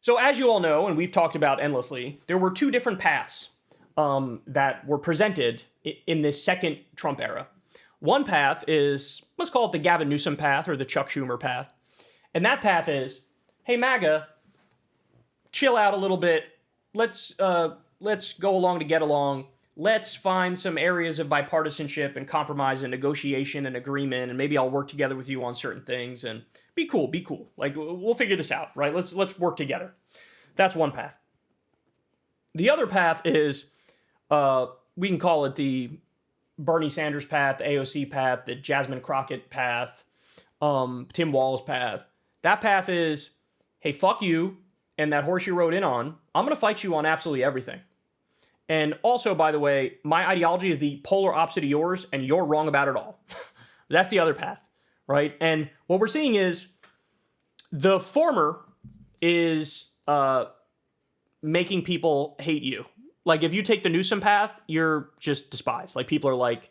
So as you all know, and we've talked about endlessly, there were two different paths that were presented in this second Trump era. One path is, let's call it the Gavin Newsom path or the Chuck Schumer path. And that path is, hey, MAGA, chill out a little bit. Let's go along to get along. Let's find some areas of bipartisanship and compromise and negotiation and agreement, and maybe I'll work together with you on certain things and be cool. Like, we'll figure this out, right? Let's work together. That's one path. The other path is, we can call it the Bernie Sanders path, the AOC path, the Jasmine Crockett path, Tim Walz path. That path is, hey, fuck you and that horse you rode in on. I'm going to fight you on absolutely everything. And also, by the way, my ideology is the polar opposite of yours, and you're wrong about it all. That's the other path, right? And what we're seeing is the former is making people hate you. Like, if you take the Newsom path, you're just despised. Like, people are like,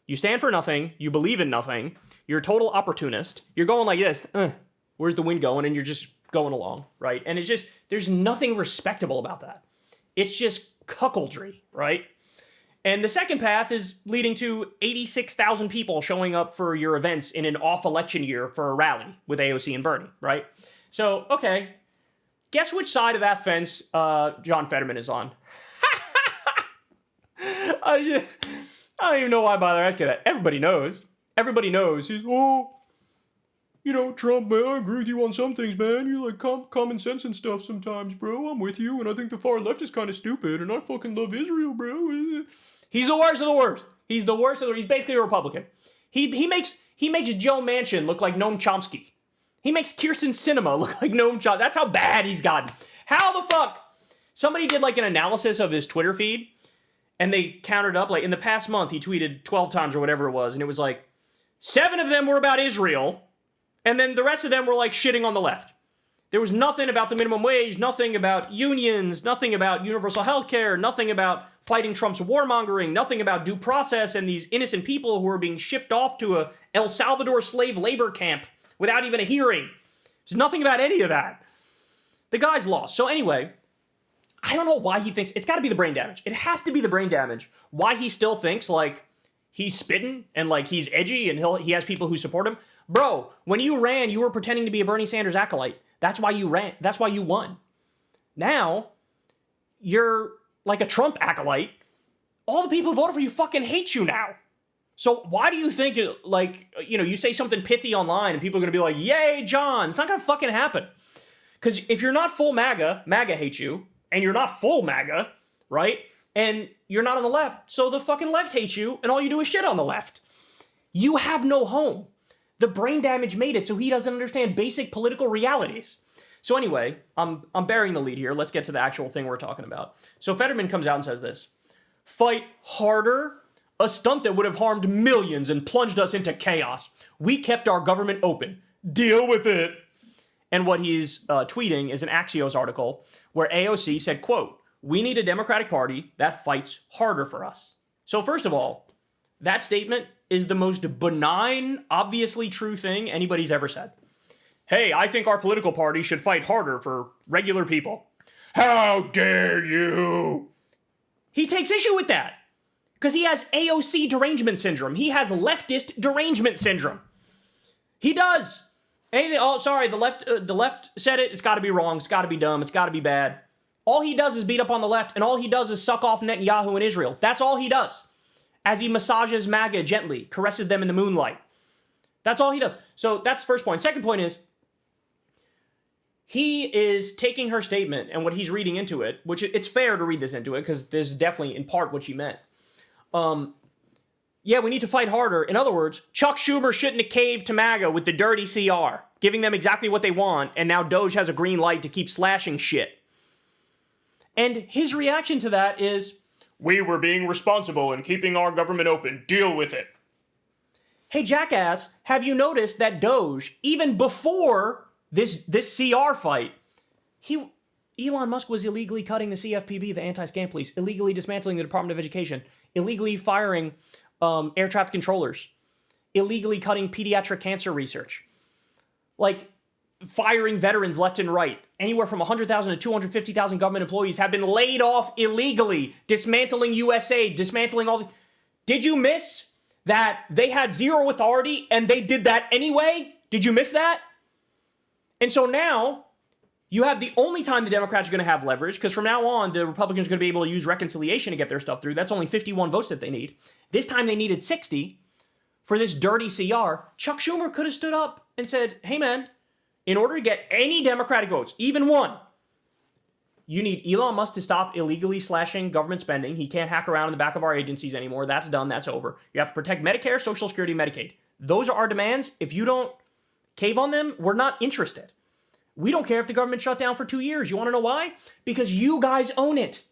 you stand for nothing, you believe in nothing, you're a total opportunist, you're going like this, where's the wind going? And you're just going along, right? And it's just, there's nothing respectable about that. It's just cuckoldry, right? And the second path is leading to 86,000 people showing up for your events in an off-election year for a rally with AOC and Bernie, right? So, okay, guess which side of that fence John Fetterman is on? I don't even know why I bother asking that. Everybody knows. Everybody knows. He's, Trump, man, I agree with you on some things, man. You like common sense and stuff sometimes, bro. I'm with you, and I think the far left is kind of stupid, and I fucking love Israel, bro. He's the worst of the worst. He's the worst of the worst. He's basically a Republican. He makes Joe Manchin look like Noam Chomsky. He makes Kirsten Sinema look like Noam Chomsky. That's how bad he's gotten. How the fuck? Somebody did like an analysis of his Twitter feed, and they counted up, like in the past month, he tweeted 12 times or whatever it was, and it was like 7 of them were about Israel, and then the rest of them were like shitting on the left. There was nothing about the minimum wage, nothing about unions, nothing about universal health care, nothing about fighting Trump's warmongering, nothing about due process and these innocent people who are being shipped off to a El Salvador slave labor camp without even a hearing. There's nothing about any of that. The guy's lost. So anyway, I don't know why he thinks, it's got to be the brain damage. It has to be the brain damage. Why he still thinks like he's spitting and like he's edgy and he has people who support him. Bro, when you ran, you were pretending to be a Bernie Sanders acolyte. That's why you ran. That's why you won. Now, you're like a Trump acolyte. All the people who voted for you fucking hate you now. So why do you think, like, you say something pithy online and people are going to be like, yay, John. It's not going to fucking happen. Because if you're not full MAGA, MAGA hates you. And you're not full MAGA, right? And you're not on the left. So the fucking left hates you and all you do is shit on the left. You have no home. The brain damage made it so he doesn't understand basic political realities. So anyway, I'm burying the lead here. Let's get to the actual thing we're talking about. So Fetterman comes out and says this. Fight harder? A stunt that would have harmed millions and plunged us into chaos. We kept our government open. Deal with it. And what he's tweeting is an Axios article where AOC said, quote, we need a Democratic Party that fights harder for us. So first of all, that statement is the most benign, obviously true thing anybody's ever said. Hey, I think our political party should fight harder for regular people. How dare you? He takes issue with that because he has AOC derangement syndrome. He has leftist derangement syndrome. He does. Anything, the left said it. It's got to be wrong. It's got to be dumb. It's got to be bad. All he does is beat up on the left, and all he does is suck off Netanyahu and Israel. That's all he does. As he massages MAGA gently, caresses them in the moonlight. That's all he does. So that's the first point. Second point is, he is taking her statement and what he's reading into it, which it's fair to read this into it, because this is definitely in part what she meant. Yeah, we need to fight harder. In other words, Chuck Schumer shouldn't have caved to MAGA with the dirty CR, giving them exactly what they want, and now Doge has a green light to keep slashing shit. And his reaction to that is, we were being responsible in keeping our government open. Deal with it. Hey, jackass, have you noticed that Doge, even before this CR fight, Elon Musk was illegally cutting the CFPB, the anti-scam police, illegally dismantling the Department of Education, illegally firing air traffic controllers, illegally cutting pediatric cancer research, like firing veterans left and right. anywhere from 100,000 to 250,000 government employees have been laid off illegally, dismantling USAID, dismantling all the... Did you miss that they had zero authority and they did that anyway? Did you miss that? And so now you have the only time the Democrats are going to have leverage, because from now on, the Republicans are going to be able to use reconciliation to get their stuff through. That's only 51 votes that they need. This time they needed 60 for this dirty CR. Chuck Schumer could have stood up and said, hey man, in order to get any Democratic votes, even one, you need Elon Musk to stop illegally slashing government spending. He can't hack around in the back of our agencies anymore. That's done. That's over. You have to protect Medicare, Social Security, Medicaid. Those are our demands. If you don't cave on them, we're not interested. We don't care if the government shut down for 2 years. You want to know why? Because you guys own it.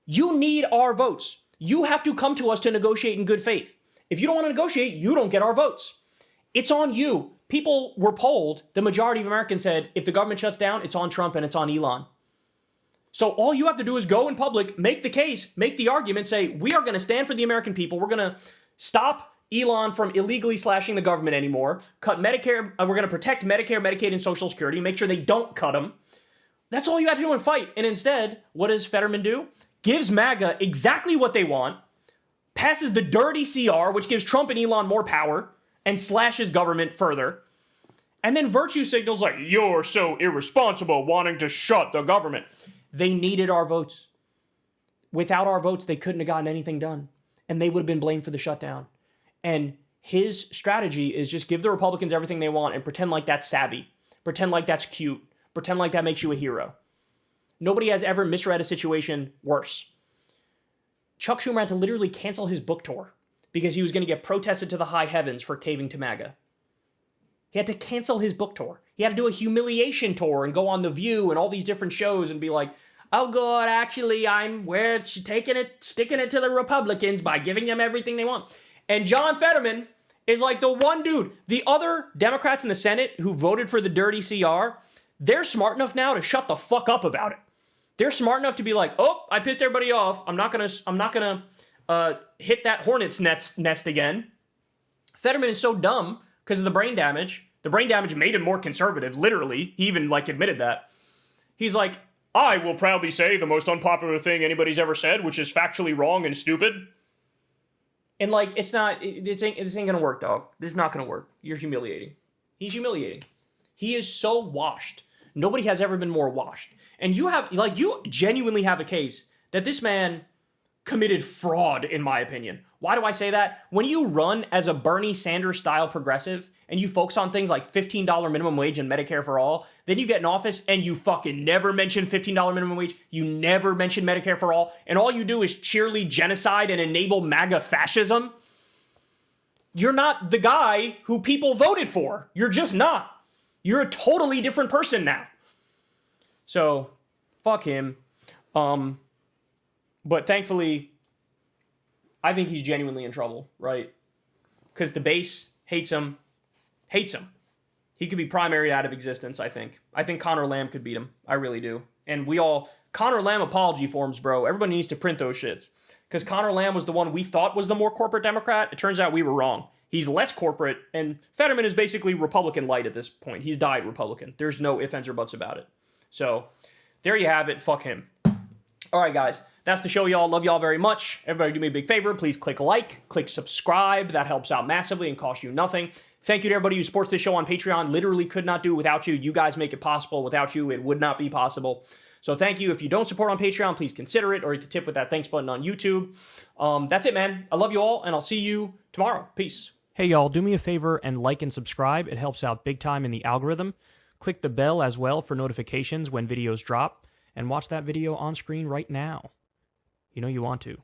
You need our votes. You have to come to us to negotiate in good faith. If you don't want to negotiate, you don't get our votes. It's on you. People were polled. The majority of Americans said, if the government shuts down, it's on Trump and it's on Elon. So all you have to do is go in public, make the case, make the argument, say, we are going to stand for the American people. We're going to stop Elon from illegally slashing the government anymore. Cut Medicare. We're going to protect Medicare, Medicaid, and Social Security. Make sure they don't cut them. That's all you have to do and fight. And instead, what does Fetterman do? Gives MAGA exactly what they want, passes the dirty CR, which gives Trump and Elon more power, and slashes government further. And then virtue signals like, you're so irresponsible wanting to shut the government. They needed our votes. Without our votes, they couldn't have gotten anything done. And they would have been blamed for the shutdown. And his strategy is just give the Republicans everything they want and pretend like that's savvy. Pretend like that's cute. Pretend like that makes you a hero. Nobody has ever misread a situation worse. Chuck Schumer had to literally cancel his book tour because he was going to get protested to the high heavens for caving to MAGA. He had to cancel his book tour. He had to do a humiliation tour and go on The View and all these different shows and be like, oh God, actually, we're sticking it to the Republicans by giving them everything they want. And John Fetterman is like the one dude. The other Democrats in the Senate who voted for the dirty CR, they're smart enough now to shut the fuck up about it. They're smart enough to be like, oh, I pissed everybody off. I'm not gonna hit that hornet's nest again. Fetterman is so dumb because of the brain damage. The brain damage made him more conservative, literally. He even, admitted that. He's like, I will proudly say the most unpopular thing anybody's ever said, which is factually wrong and stupid. And, this ain't gonna work, dog. This is not gonna work. You're humiliating. He's humiliating. He is so washed. Nobody has ever been more washed. And you genuinely have a case that this man committed fraud, in my opinion. Why do I say that? When you run as a Bernie Sanders-style progressive and you focus on things like $15 minimum wage and Medicare for all, then you get in office and you fucking never mention $15 minimum wage, you never mention Medicare for all, and all you do is cheerlead genocide and enable MAGA fascism, you're not the guy who people voted for. You're just not. You're a totally different person now. So, fuck him. But thankfully, I think he's genuinely in trouble, right? Because the base hates him. He could be primary out of existence, I think. I think Conor Lamb could beat him. I really do. And Conor Lamb apology forms, bro. Everybody needs to print those shits. Because Conor Lamb was the one we thought was the more corporate Democrat. It turns out we were wrong. He's less corporate, and Fetterman is basically Republican light at this point. He's died Republican. There's no ifs, ands, or buts about it. So, there you have it. Fuck him. All right, guys. That's the show, y'all. Love y'all very much. Everybody do me a big favor. Please click like, click subscribe. That helps out massively and costs you nothing. Thank you to everybody who supports this show on Patreon. Literally could not do it without you. You guys make it possible. Without you, it would not be possible. So thank you. If you don't support on Patreon, please consider it, or you can tip with that thanks button on YouTube. That's it, man. I love you all, and I'll see you tomorrow. Peace. Hey, y'all. Do me a favor and like and subscribe. It helps out big time in the algorithm. Click the bell as well for notifications when videos drop, and watch that video on screen right now. You know you want to.